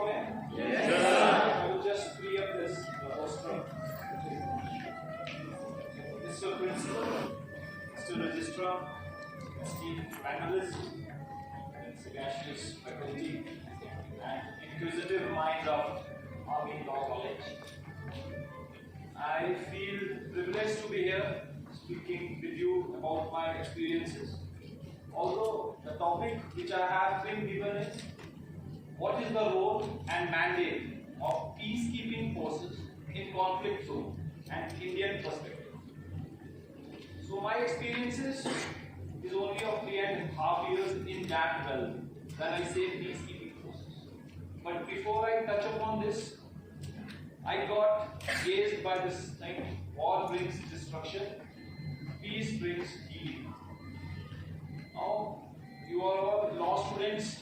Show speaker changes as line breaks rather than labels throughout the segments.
go ahead?
Yes, sir.
I will just free up this rostrum. Mr. Principal, Mr. Registrar, esteemed panelists, and sagacious faculty, and inquisitive minds of Army Law College. I feel privileged to be here speaking with you about my experiences. Although the topic which I have been given is what is the role and mandate of peacekeeping forces in conflict zone and Indian perspective. So my experiences is only of 3.5 years in that realm when I say peacekeeping forces. But before I touch upon this, I got gazed by this thing: war brings destruction, peace brings healing. Now, you are all law students.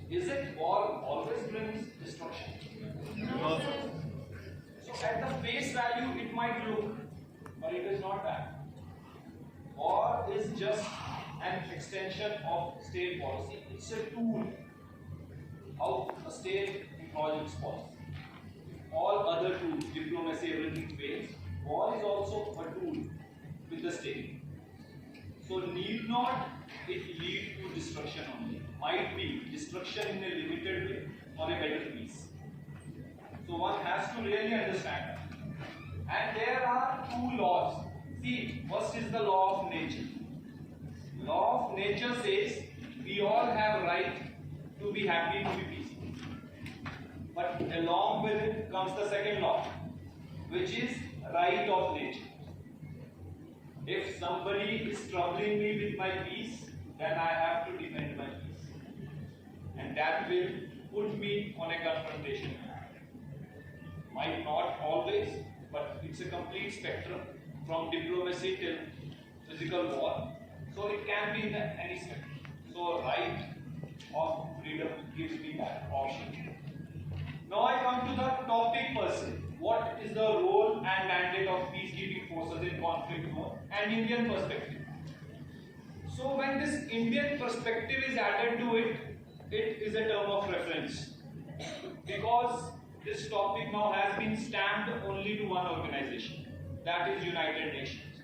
Is it war always brings destruction?
No.
So at the face value it might look, but it is not that. War is just an extension of state policy. It's a tool how a state employs its policy. All other tools, diplomacy, everything fails. War is also a tool with the state. So need not it lead to destruction only. Might be destruction in a limited way or a better peace. So one has to really understand that. And there are two laws. See, first is the law of nature. Law of nature says we all have right to be happy, to be peaceful. But along with it comes the second law, which is right of nature. If somebody is troubling me with my peace, then I have to defend my peace. And that will put me on a confrontation. Might not always, but it's a complete spectrum from diplomacy till physical war. So it can be in any spectrum. So right of freedom gives me that option. Now I come to the topic per se. What is the role and mandate of peacekeeping forces in conflict zone and Indian perspective? So when this Indian perspective is added to it, it is a term of reference. Because this topic now has been stamped only to one organization, that is United Nations.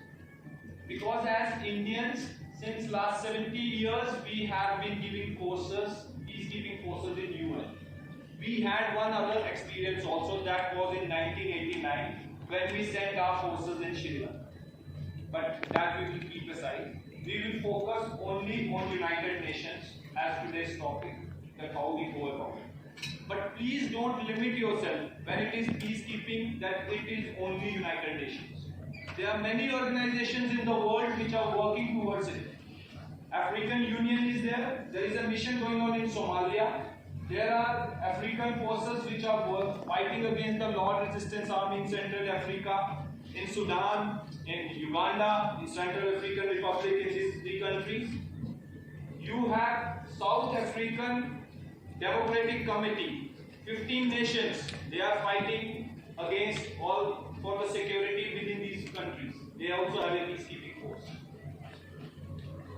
Because as Indians, since last 70 years, we have been giving forces, peacekeeping forces in UN. We had one other experience also, that was in 1989 when we sent our forces in Sri Lanka. But that we will keep aside. We will focus only on United Nations as today's topic, that how we go about it. But please don't limit yourself when it is peacekeeping that it is only United Nations. There are many organizations in the world which are working towards it. African Union is there. There is a mission going on in Somalia. There are African forces which are fighting against the Lord Resistance Army in Central Africa, in Sudan, in Uganda, in Central African Republic, in these three countries. You have South African Democratic Committee, 15 nations, they are fighting against all for the security within these countries. They also have a peacekeeping force.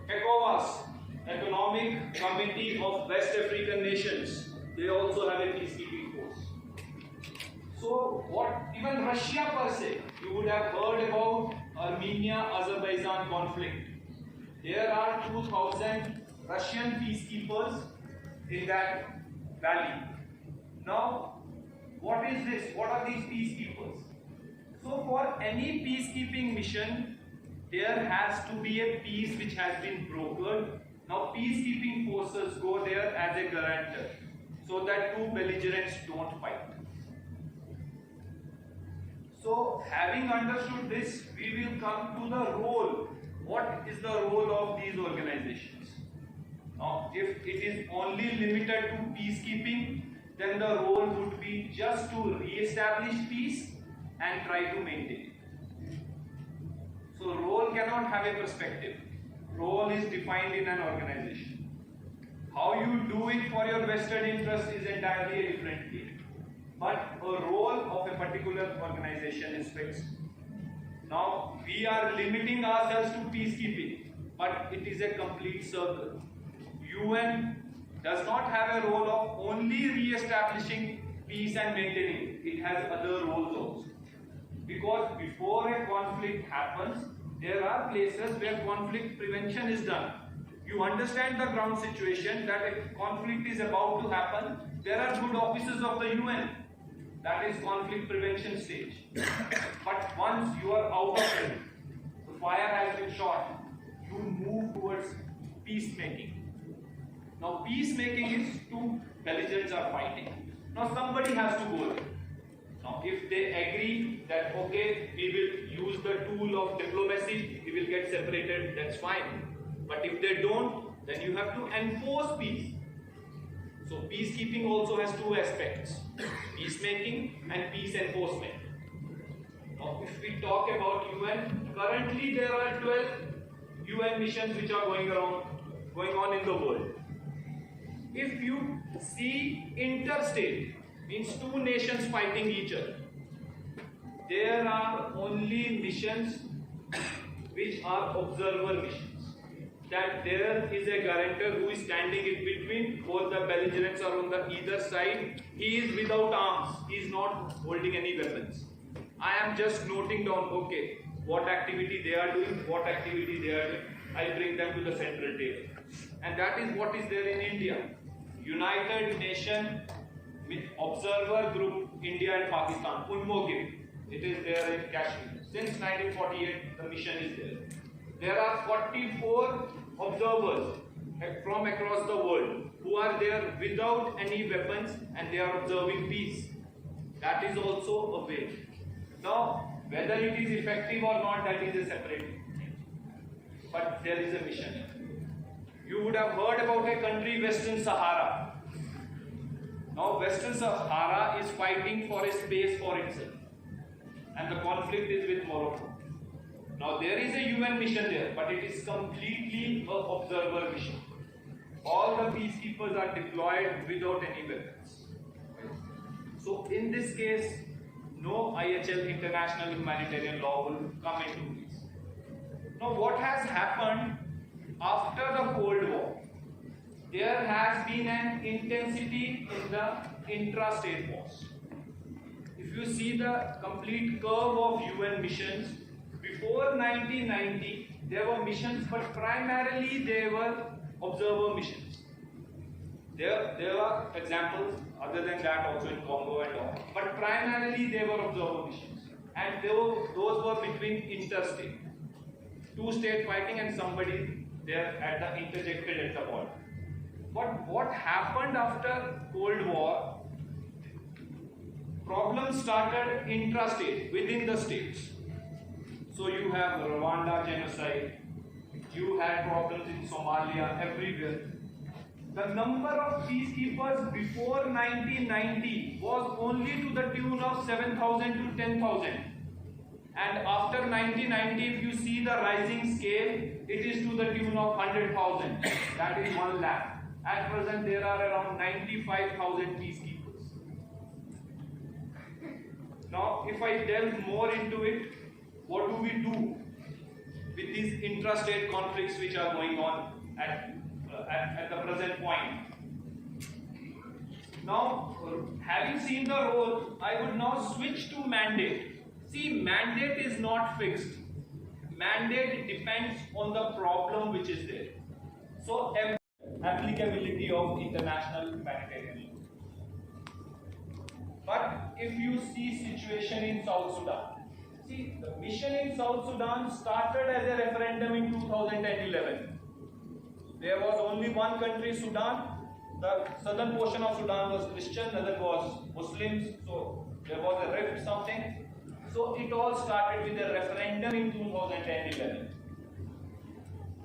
ECOWAS, Economic Committee of West African Nations, they also have a peacekeeping force. So what even Russia per se, you would have heard about Armenia-Azerbaijan conflict. There are 2,000 Russian peacekeepers in that valley. Now, what is this? What are these peacekeepers? So for any peacekeeping mission, there has to be a peace which has been brokered. Now peacekeeping forces go there as a guarantor, so that two belligerents don't fight. So having understood this, we will come to the role. What is the role of these organizations? Now, if it is only limited to peacekeeping, then the role would be just to re-establish peace and try to maintain it. So role cannot have a perspective. Role is defined in an organization. How you do it for your vested interest is entirely a different thing. But a role of a particular organization is fixed. Now, we are limiting ourselves to peacekeeping, but it is a complete circle. UN does not have a role of only re-establishing peace and maintaining it. It has other roles also. Because before a conflict happens, there are places where conflict prevention is done. You understand the ground situation that a conflict is about to happen. There are good officers of the UN. That is conflict prevention stage. But once you are out of it, the fire has been shot, you move towards peacemaking. Now peacemaking is two belligerents are fighting. Now somebody has to go there. Now if they agree that okay, we will use the tool of diplomacy, we will get separated, that's fine. But if they don't, then you have to enforce peace. So peacekeeping also has two aspects, peacemaking and peace enforcement. Now if we talk about UN, currently there are 12 UN missions which are going on in the world. If you see interstate, means two nations fighting each other, there are only missions which are observer missions. That there is a guarantor who is standing in between, both the belligerents are on the either side. He is without arms, he is not holding any weapons. I am just noting down, okay, what activity they are doing, what activity they are doing. I bring them to the central table. And that is what is there in India. United Nations Observer Group, India and Pakistan, UNMOGIP. It is there in Kashmir. Since 1948, the mission is there. There are 44 observers from across the world who are there without any weapons and they are observing peace. That is also a way. Now, whether it is effective or not, that is a separate thing. But there is a mission. You would have heard about a country, Western Sahara. Now, Western Sahara is fighting for a space for itself. And the conflict is with Morocco. Now there is a UN mission there, but it is completely an observer mission. All the peacekeepers are deployed without any weapons. So in this case, no IHL, international humanitarian law, will come into this. Now what has happened after the Cold War? There has been an intensity in the intra-state wars. If you see the complete curve of UN missions, before 1990, there were missions, but primarily they were observer missions. There are examples other than that also in Congo and all, but primarily they were observer missions. And those were between interstate. Two-state fighting and somebody there at the interjected at the border. But what happened after Cold War? Problems started intrastate, within the states. So you have Rwanda genocide, you had problems in Somalia, everywhere. The number of peacekeepers before 1990 was only to the tune of 7,000 to 10,000. And after 1990, if you see the rising scale, it is to the tune of 100,000. That is 1 lakh. At present, there are around 95,000 peacekeepers. Now, if I delve more into it, what do we do with these intrastate conflicts which are going on at the present point? Now, having seen the role, I would now switch to mandate. See, mandate is not fixed. Mandate depends on the problem which is there. So, applicability of international humanitarian law. But if you see situation in South Sudan, see, the mission in South Sudan started as a referendum in 2011. There was only one country, Sudan. The southern portion of Sudan was Christian, the other was Muslims. So there was a rift, something. So it all started with a referendum in 2011.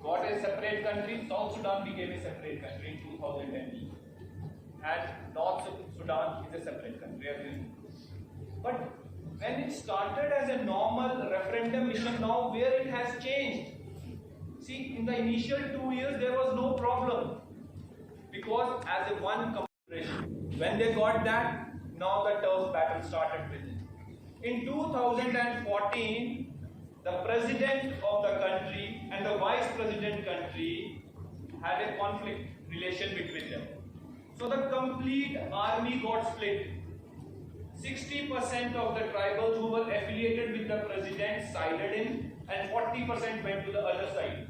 Got a separate country. South Sudan became a separate country in 2010. And North Sudan is a separate country. But when it started as a normal referendum mission, now where it has changed. See, in the initial 2 years there was no problem because as a one confederation. When they got that, now the turf battle started with it. In 2014, the president of the country and the vice president country had a conflict relation between them. So the complete army got split. 60% of the tribals who were affiliated with the president sided in, and 40% went to the other side.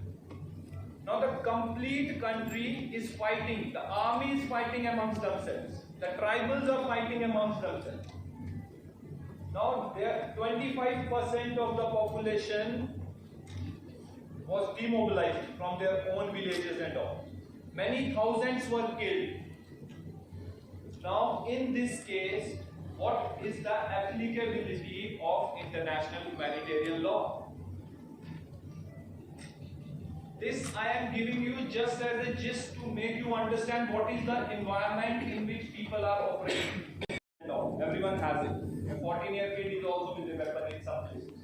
Now the complete country is fighting. The army is fighting amongst themselves. The tribals are fighting amongst themselves. Now there 25% of the population was demobilized from their own villages and all. Many thousands were killed. Now in this case, what is the applicability of international humanitarian law? This I am giving you just as a gist to make you understand what is the environment in which people are operating. Everyone has it. A 14-year kid is also with a weapon in some places.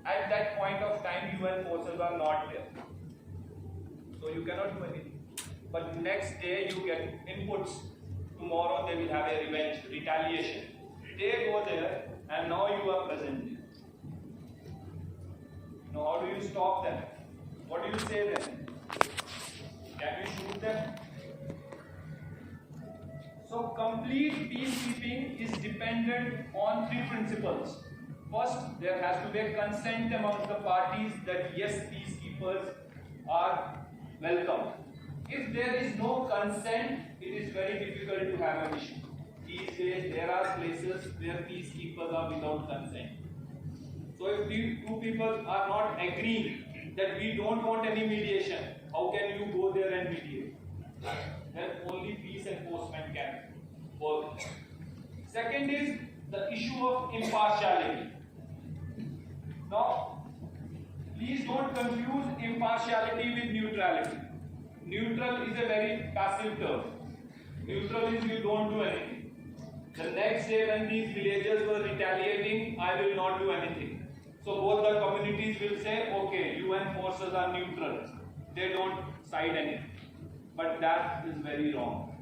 At that point of time, UN forces are not there. So you cannot do anything. But next day you get inputs. Tomorrow they will have a revenge, retaliation. They go there and now you are present there. Now how do you stop them? What do you say then? Can you shoot them? So complete peacekeeping is dependent on three principles. First, there has to be a consent among the parties that yes, peacekeepers are welcome. If there is no consent, it is very difficult to have a mission. These days, there are places where peacekeepers are without consent. So if the two people are not agreeing that we don't want any mediation, how can you go there and mediate? Then only peace enforcement can work. Second is the issue of impartiality. Now, please don't confuse impartiality with neutrality. Neutral is a very passive term. Neutral is you don't do anything. The next day when these villagers were retaliating, I will not do anything. So both the communities will say, okay, UN forces are neutral. They don't side anything. But that is very wrong.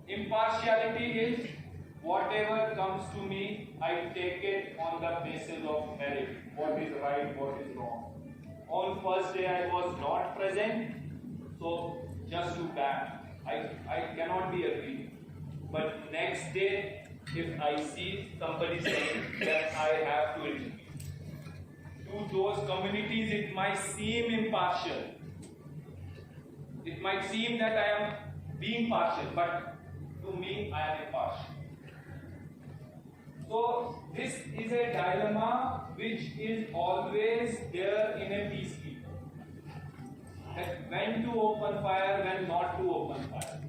Impartiality is whatever comes to me, I take it on the basis of merit. What is right, what is wrong. On first day I was not present, so just too bad. I cannot be agreed. But next day, if I see somebody saying that I have to intervene. To those communities, it might seem impartial. It might seem that I am being partial, but to me, I am impartial. So, this is a dilemma which is always there in a peacekeeper. That when to open fire, when not to open fire.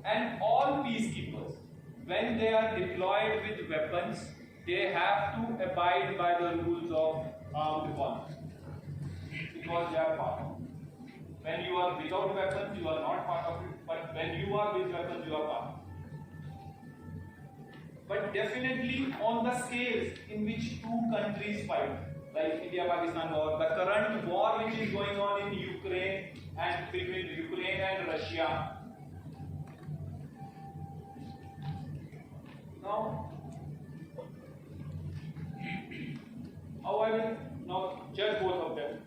And all peacekeepers, when they are deployed with weapons, they have to abide by the rules of armed conflict. Because they are part of it. When you are without weapons, you are not part of it. But when you are with weapons, you are part of it. But definitely on the scales in which two countries fight, like India-Pakistan war, the current war which is going on in Ukraine and between Ukraine and Russia. Now, how I will now judge both of them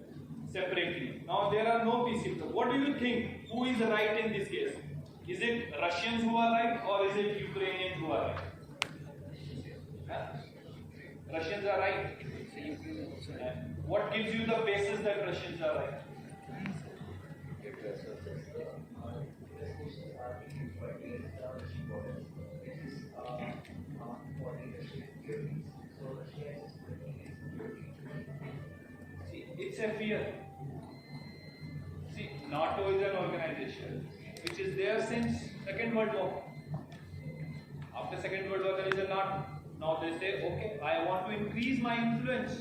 separately. Now there are no peacekeepers. What do you think? Who is right in this case? Is it Russians who are right or is it Ukrainians who are right? Russians are right. What gives you the basis that Russians are right? See, it's a fear. See, NATO is an organization which is there since Second World War. After Second World War, there is a NATO. Now they say, okay, I want to increase my influence.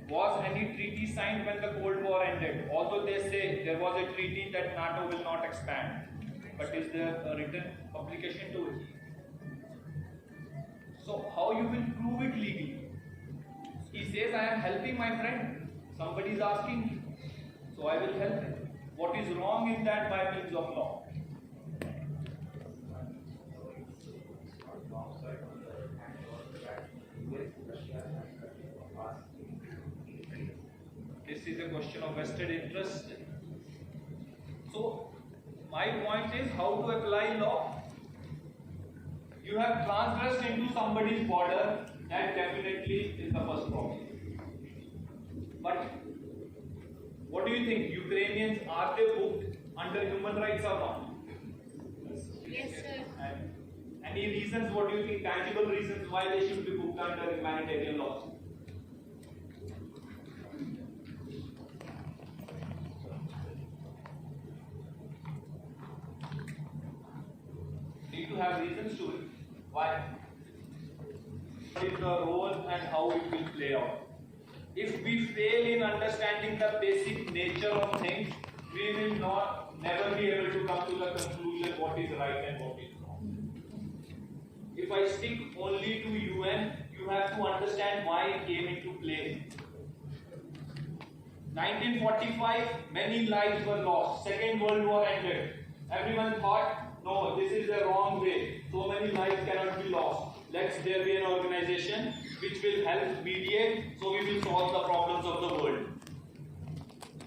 Was any treaty signed when the Cold War ended? Although they say there was a treaty that NATO will not expand. But is there a written publication to it? So how you will prove it legally? He says, I am helping my friend. Somebody is asking me. So I will help him. What is wrong in that by means of law? This is a question of vested interest. So, my point is how to apply law. You have transgressed into somebody's border, that definitely is the first problem. But what do you think? Ukrainians, are they booked under human rights or not?
Yes, sir.
And any reasons, what do you think, tangible reasons why they should be booked under humanitarian laws? Need to have reasons to it. Why? What is the role and how it will play out? If we fail in understanding the basic nature of things, we will never be able to come to the conclusion what is right and what is wrong. If I stick only to UN, you have to understand why it came into play. 1945, many lives were lost. Second World War ended. Everyone thought, no, this is the wrong way. So many lives cannot be lost. Let there be an organization which will help mediate, so we will solve the problems of the world.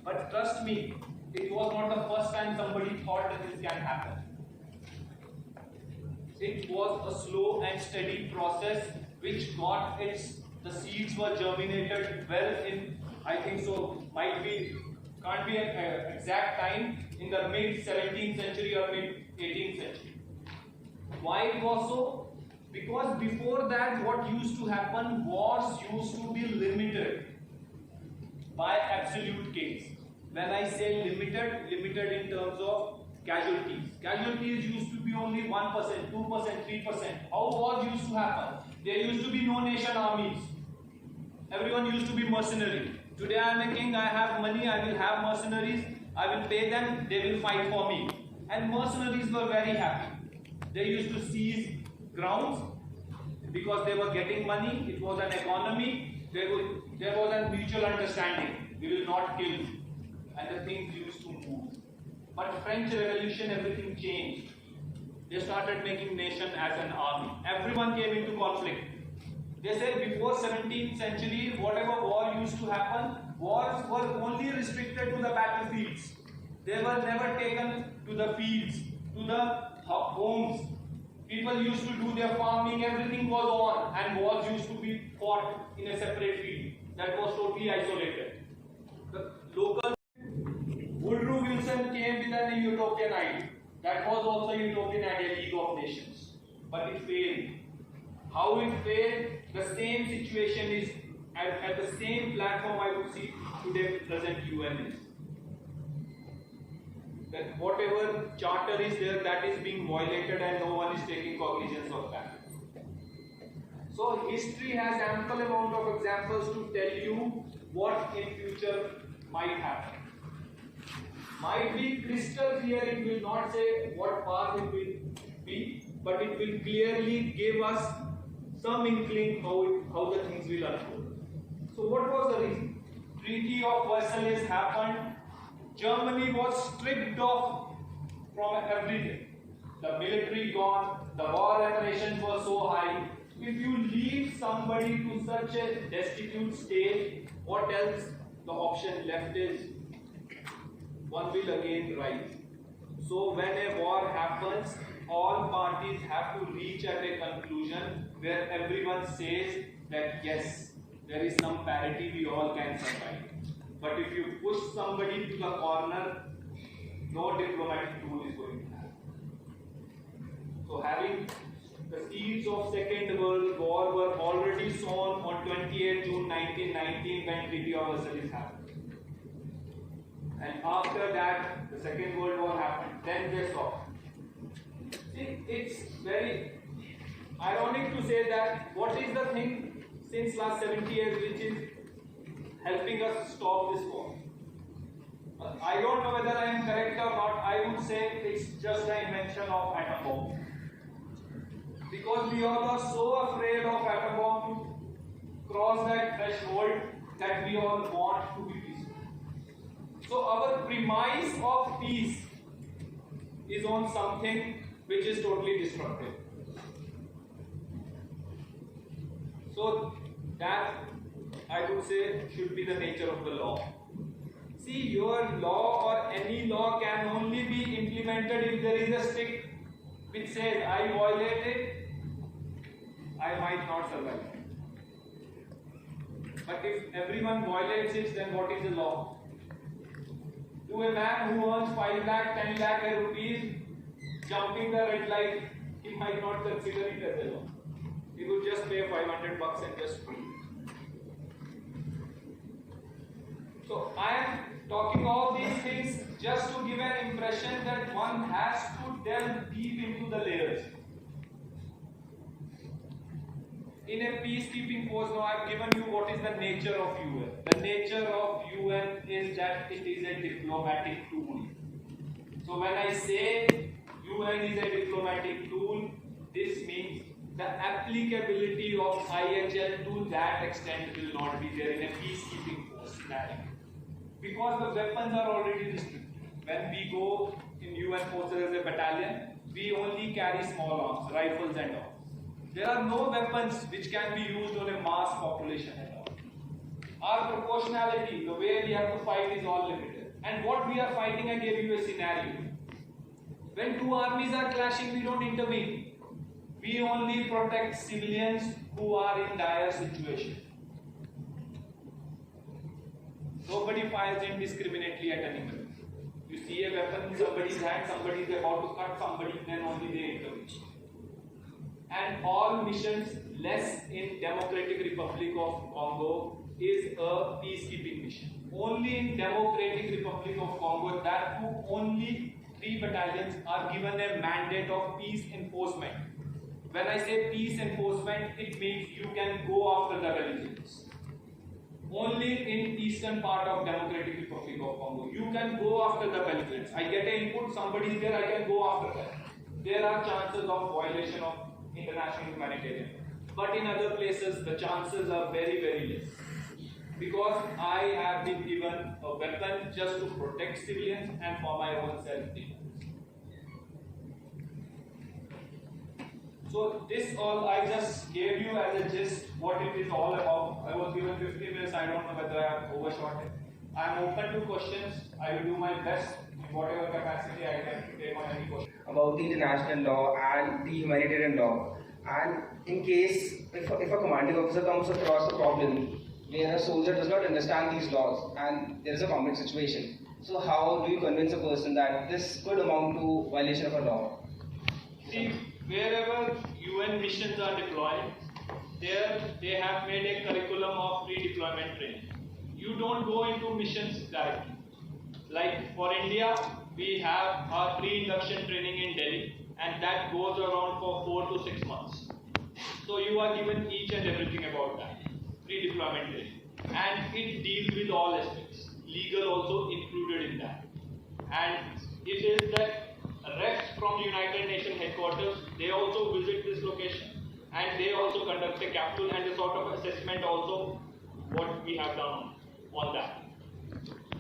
But trust me, it was not the first time somebody thought that this can happen. It was a slow and steady process which got the seeds were germinated well in, I think so, can't be an exact time, in the mid 17th century or mid 18th century. Why it was so? Because before that, what used to happen, wars used to be limited by absolute kings. When I say limited in terms of casualties. Casualties used to be only 1%, 2%, 3%. How wars used to happen? There used to be no nation armies. Everyone used to be mercenary. Today I am a king, I have money, I will have mercenaries, I will pay them, they will fight for me. And mercenaries were very happy. They used to seize grounds because they were getting money, it was an economy, there was a mutual understanding, we will not kill, and the things used to move. But French Revolution, everything changed. They started making nation as an army. Everyone came into conflict. They said before 17th century, whatever war used to happen, wars were only restricted to the battlefields. They were never taken to the fields, to the homes. People used to do their farming, everything was on, and wars used to be fought in a separate field. That was totally isolated. The local Woodrow Wilson came with an utopian idea. That was also a utopian idea, League of Nations. But it failed. How it failed? The same situation is at the same platform I would see today present UN is. That whatever charter is there, that is being violated and no one is taking cognizance of that. So history has ample amount of examples to tell you what in future might happen. Might be crystal clear, it will not say what path it will be, but it will clearly give us some inkling how the things will unfold. So what was the reason? Treaty of Versailles happened. Germany was stripped off from everything. The military gone, the war reparations were so high. If you leave somebody to such a destitute state, what else the option left is? One will again rise. So when a war happens, all parties have to reach at a conclusion where everyone says that yes, there is some parity, we all can survive. But if you push somebody to the corner, no diplomatic tool is going to happen. So having the seeds of Second World War were already sown on 28 June 1919 when Treaty of Versailles happened. And after that, the Second World War happened. Then they saw. See, it's very ironic to say that what is the thing since last 70 years which is helping us stop this war? I don't know whether I am correct or not. I would say it's just the invention of atom bomb. Because we all are so afraid of atom bomb to cross that threshold that we all want to be peaceful. So our premise of peace is on something which is totally destructive. So that I would say should be the nature of the law. See, your law or any law can only be implemented if there is a stick which says, I violate it, I might not survive. But if everyone violates it, then what is the law? To a man who earns 5 lakh, 10 lakh rupees, jumping the red light, he might not consider it as a law. He would just pay 500 bucks and just free. So I am talking all these things just to give an impression that one has to delve deep into the layers. In a peacekeeping force, now I have given you what is the nature of UN. The nature of UN is that it is a diplomatic tool. So when I say UN is a diplomatic tool, this means the applicability of IHL to that extent will not be there in a peacekeeping force scenario. Because the weapons are already restricted. When we go in UN forces as a battalion, we only carry small arms, rifles and all. There are no weapons which can be used on a mass population at all. Our proportionality, the way we have to fight is all limited. And what we are fighting, I gave you a scenario. When two armies are clashing, we don't intervene. We only protect civilians who are in dire situation. Nobody fires indiscriminately at anybody. You see a weapon in somebody's hand, somebody is about to cut somebody, then only they intervene. And all missions less in Democratic Republic of Congo is a peacekeeping mission. Only in Democratic Republic of Congo, that too only 3 battalions are given a mandate of peace enforcement. When I say peace enforcement, it means you can go after the belligerents. Only in eastern part of Democratic Republic of Congo, you can go after the belligerents. I get an input, somebody is there, I can go after them. There are chances of violation of international humanitarian. But in other places, the chances are very, very less. Because I have been given a weapon just to protect civilians and for my own self-defense. So this all I just gave you as a gist what it is all about. I was given 50 minutes, I don't know whether I have overshot it. I am open to questions. I will do my best in whatever capacity I can take on any question.
About the international law and the humanitarian law. And in case, if a commanding officer comes across a problem where a soldier does not understand these laws and there is a conflict situation, so how do you convince a person that this could amount to violation of a law?
See, wherever UN missions are deployed, there they have made a curriculum of pre-deployment training. You don't go into missions directly. Like for India, we have our pre-induction training in Delhi, and that goes around for 4 to 6 months. So you are given each and everything about that, pre-deployment training. And it deals with all aspects, legal also included in that. And it is that refs from the United Nations headquarters, they also visit this location, and they also conduct a capsule and a sort of assessment also what we have done on that.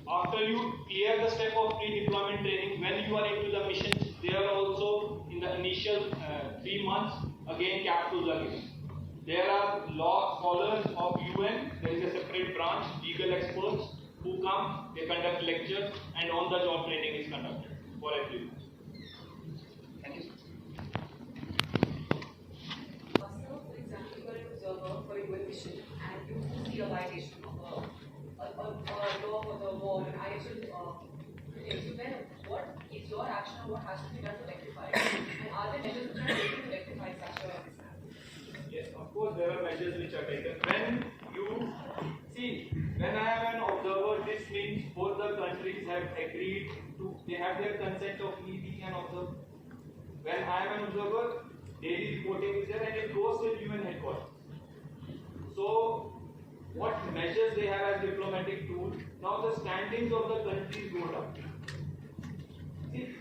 After you clear the step of pre-deployment training, when you are into the missions, they are also in the initial 3 months, again capsules are given. There are law scholars of UN, there is a separate branch, legal experts who come, they conduct lectures, and on-the-job training is conducted for everyone. Thank you.
So, for example, you are an observer for a UN mission and you see a violation of a law for the war and IHL. So then, what is your action or what has to be done to rectify it? And are there measures which are taken to rectify such a mismatch?
Yes, of course, there are measures which are taken. When you see, when I am an observer, this means both the countries have agreed to, they have their consent of me being an observer. When I am an observer, daily reporting is there and it goes to UN headquarters. So, what measures they have as diplomatic tools? Now the standings of the countries go down. See,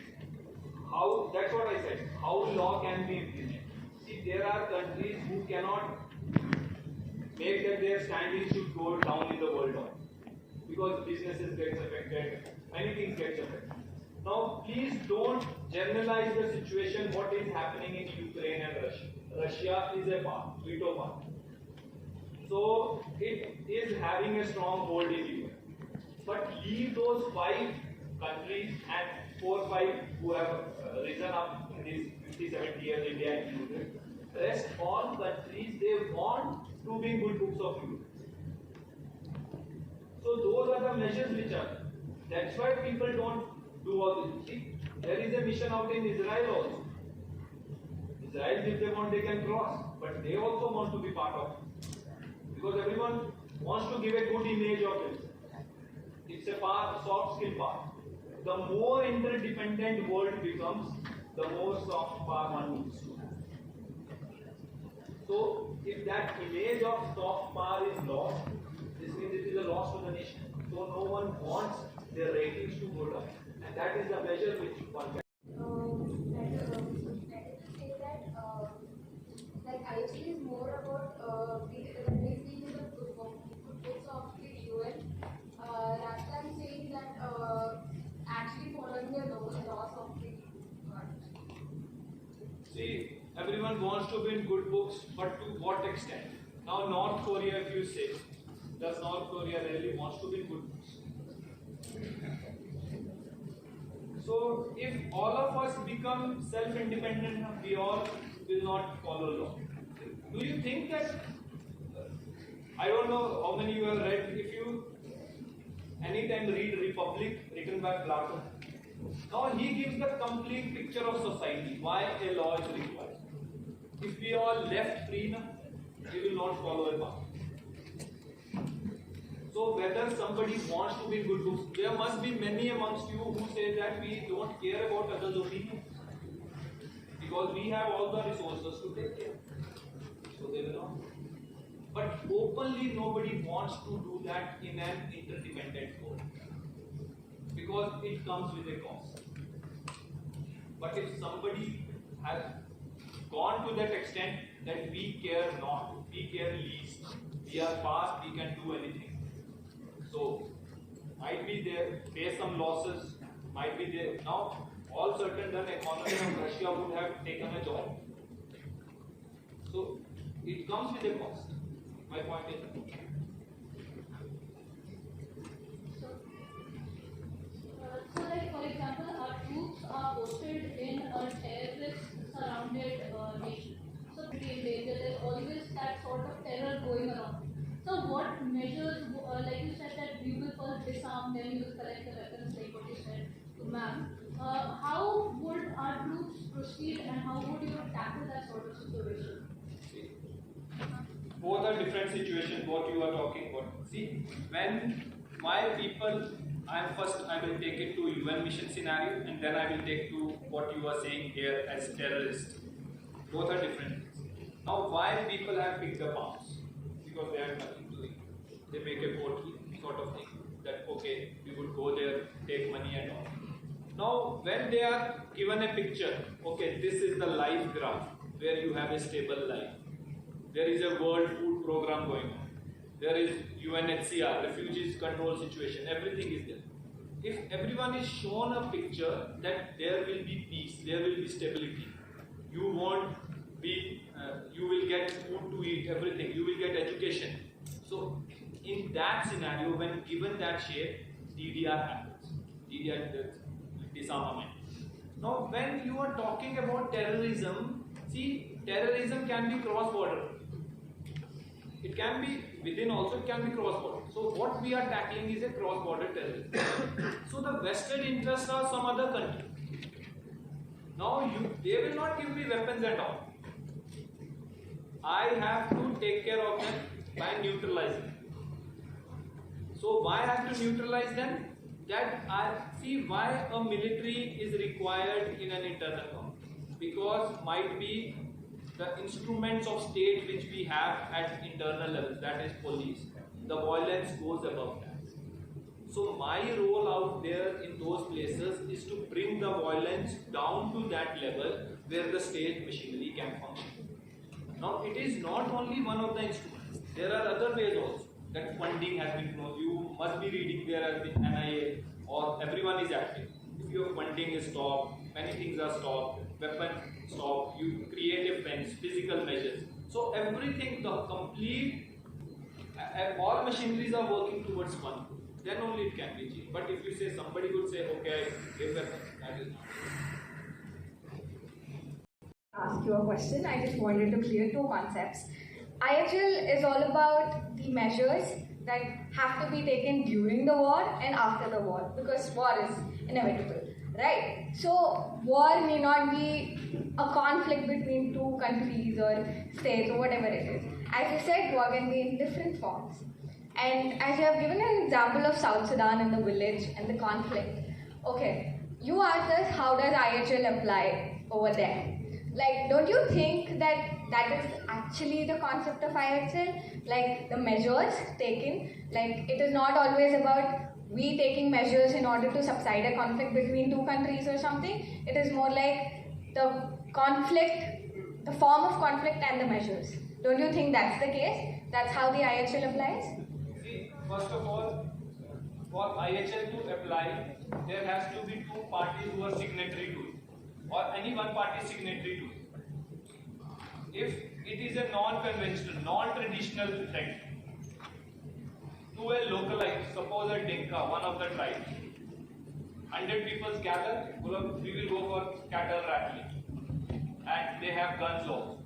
how, that's what I said, how law can be implemented. See, there are countries who cannot make that their standing should go down in the world order because businesses get affected, many things get affected. Now, please don't generalize the situation what is happening in Ukraine and Russia. Russia is a part, veto part. So, it is having a strong hold in Ukraine. But leave those 5 countries and 4 or 5 who have risen up in these 50, 70 years, India included. Rest all countries, they want to be good books of you. So those are the measures which are. That's why people don't do all this. See, there is a mission out in Israel also. Israel, if they want, they can cross, but they also want to be part of it. Because everyone wants to give a good image of it. It's a path, soft skill path. The more interdependent world becomes, the more soft power one needs to have. So, if that image of soft power is lost, this means it is a loss to the nation. So, no one wants their ratings to go down. And that is the measure which one can.
IHL is more about basically the good books of the UN rather than saying that actually following the laws of the
See, everyone wants to be in good books, but to what extent? Now, North Korea, if you say, does North Korea really wants to be in good books? So, if all of us become self-independent, we all will not follow law. Do you think that, I don't know how many you have read, if you anytime read Republic written by Plato, now he gives the complete picture of society, why a law is required. If we are left free now, we will not follow a path. So whether somebody wants to be in good books, there must be many amongst you who say that we don't care about others' opinions. Because we have all the resources to take care. So they will not. But openly nobody wants to do that in an interdependent world. Because it comes with a cost. But if somebody has gone to that extent that we care not, we care least, we are fast, we can do anything. So, might be there, face some losses, might be there. Now, all certain done economy of Russia would have taken a job. So, it comes with a cost. My point is that.
So like for example, our troops are posted in a terrorist-surrounded nation. So there's always that sort of terror going around. So what measures, like you said that we will first disarm, then we will collect the weapons, like what you said to ma'am. How would our troops proceed and how would you tackle that sort of situation?
Both are different situations, what you are talking about. See, when my people, I will take it to UN mission scenario and then I will take to what you are saying here as terrorists. Both are different. Now, why people have picked up arms? Because they have nothing to do. They make a portal sort of thing that, okay, we would go there, take money and all. Now, when they are given a picture, okay, this is the life graph where you have a stable life. There is a World Food Program going on. There is UNHCR, refugees control situation, everything is there. If everyone is shown a picture that there will be peace, there will be stability, you won't be, you will get food to eat, everything, you will get education. So, in that scenario, when given that shape, DDR happens. DDR, disarmament. Now, when you are talking about terrorism, see, terrorism can be cross-border. It can be within also, it can be cross-border. So what we are tackling is a cross-border terrorism. So the vested interests are some other country. Now they will not give me weapons at all. I have to take care of them by neutralizing. So why I have to neutralize them? That I see why a military is required in an internal conflict. Because might be the instruments of state which we have at internal levels, that is police, the violence goes above that. So my role out there in those places is to bring the violence down to that level where the state machinery can function. Now it is not only one of the instruments, there are other ways also. That funding has been closed, you must be reading there has been NIA or everyone is active. If your funding is stopped, many things are stopped, weapons stopped, you create a fence, physical measures. So everything, the complete, all machineries are working towards one. then only it can be changed. But if you say somebody would say, okay, I give weapons, that is not.
Ask you a question. I just wanted to clear two concepts. IHL is all about the measures that have to be taken during the war and after the war, because war is inevitable, right? So war may not be a conflict between two countries or states or whatever it is. As you said, war can be in different forms. And as you have given an example of South Sudan and the village and the conflict, okay, you asked us how does IHL apply over there? Like, don't you think that that is actually the concept of IHL? Like, the measures taken, like, it is not always about we taking measures in order to subside a conflict between two countries or something. It is more like the conflict, the form of conflict and the measures. Don't you think that's the case? That's how the IHL applies?
See, first of all, for IHL to apply, there has to be two parties who are signatory to it, or any one party signatory to it. If it is a non-conventional, non-traditional threat to a localized, suppose a Dinka, one of the tribes, 100 people gather, we will go for cattle rattling, and they have gun laws.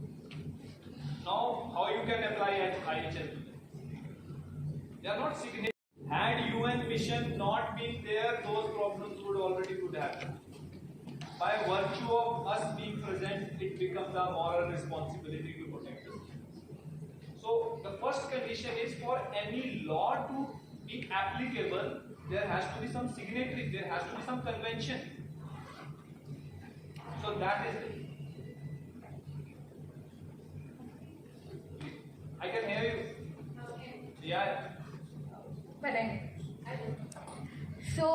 Now, how you can apply IHL to them? They are not signatory. Had UN mission not been there, those problems would happen. By virtue of us being present, it becomes our moral responsibility to protect us. So the first condition is for any law to be applicable, there has to be some signatory, there has to be some convention. So that is it. I can hear you. Yeah.
But so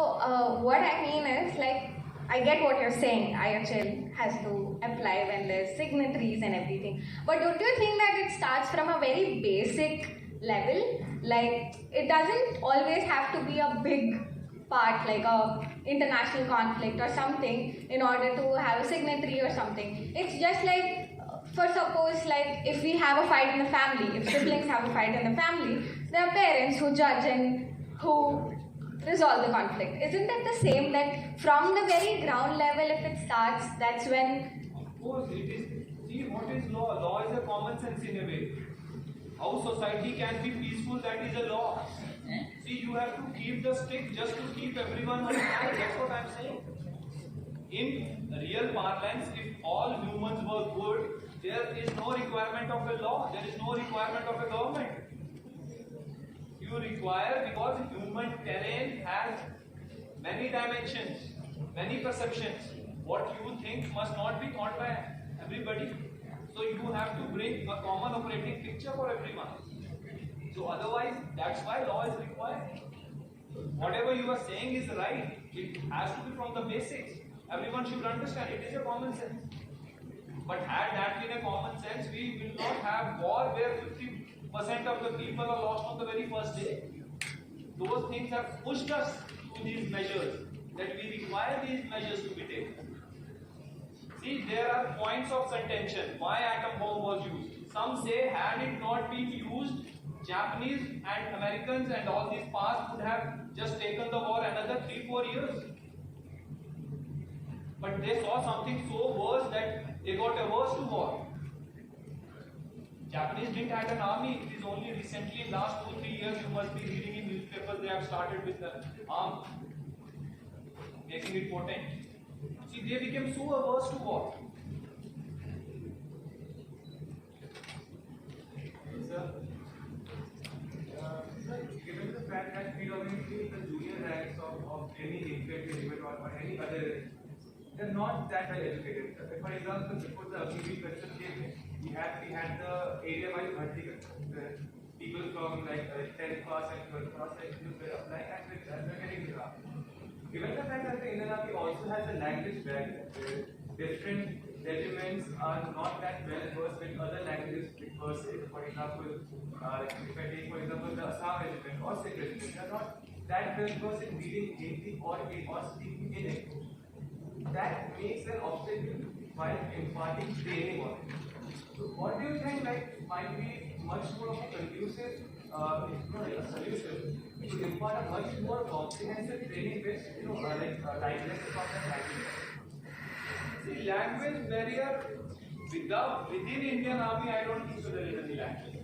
what I mean is, like, I get what you're saying. IHL has to apply when there's signatories and everything. But don't you think that it starts from a very basic level? Like, it doesn't always have to be a big part, like a international conflict or something, in order to have a signatory or something. It's just like, for suppose, like, if we have a fight in the family, if siblings have a fight in the family, there are parents who judge and who resolve the conflict. Isn't it the same, that from the very ground level, if it starts, that's when...
Of course it is. See, what is law? Law is a common sense in a way. How society can be peaceful, that is a law. See, you have to keep the stick just to keep everyone on fire. That's what I'm saying. In real parlance, if all humans were good, there is no requirement of a law. There is no requirement of a government. You require, because human terrain has many dimensions, many perceptions. What you think must not be thought by everybody. So you have to bring a common operating picture for everyone. So otherwise, that's why law is required. Whatever you are saying is right. It has to be from the basics. Everyone should understand. It is a common sense. But had that been a common sense, we will not have war where 50% of the people are lost on the very first day. Those things have pushed us to these measures, that we require these measures to be taken. See, there are points of contention. Why atom bomb was used? Some say, had it not been used, Japanese and Americans and all these powers would have just taken the war another 3-4 years. But they saw something so worse that they got averse to war. Japanese didn't have an army. It is only recently, last 2-3 years, you must be reading in newspapers, they have started with the arm, making it potent. See, they became so averse to war.
Sir, given the fact that predominantly the junior ranks of any infantry or any other, they're not that well educated. For example, before the Agni question came, we had the area-wise vertical. People from like 10th class and 12th class were applying and were getting the job. Given the fact that the Indian Army also has a language barrier, different regiments are not that well versed with other languages per se. For example, if I take for example the Assam regiment or Sikh regiment, they are not that well versed in reading Hindi or speaking in it. That makes an obstacle while imparting training on it. So what do you think might be much more of a conducive solution to require a much more comprehensive training with, language See, language barrier within Indian Army, I don't think so there is any language.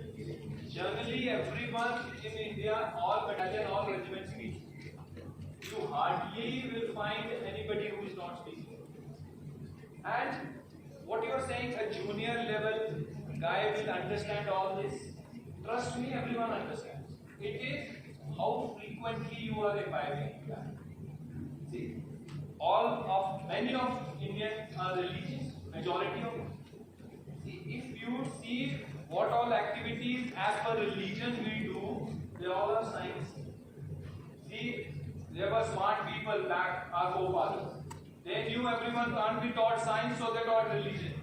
Generally, everyone in India, all battalion, all regiments speak. You hardly will find anybody who is not speaking. And what you are saying, a junior level guy will understand all this. Trust me, everyone understands. It is how frequently you are imbibing that. See, many of Indians are religious, majority of them. See, if you see what all activities as per religion we do, they all are science. See, there were smart people back, our forefathers. They knew everyone can't be taught science, so they taught religion.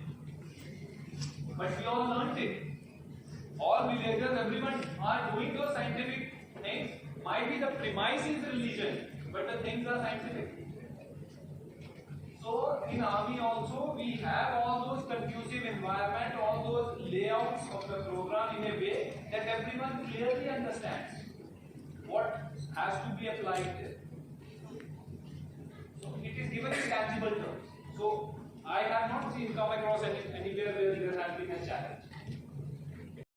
But we all learned it. All villagers, everyone are doing those scientific things. Might be the premise is religion, but the things are scientific. So in army also we have all those conducive environment, all those layouts of the program in a way that everyone clearly understands what has to be applied there. So it is given in tangible terms. So I have not come across anywhere where there has been a challenge.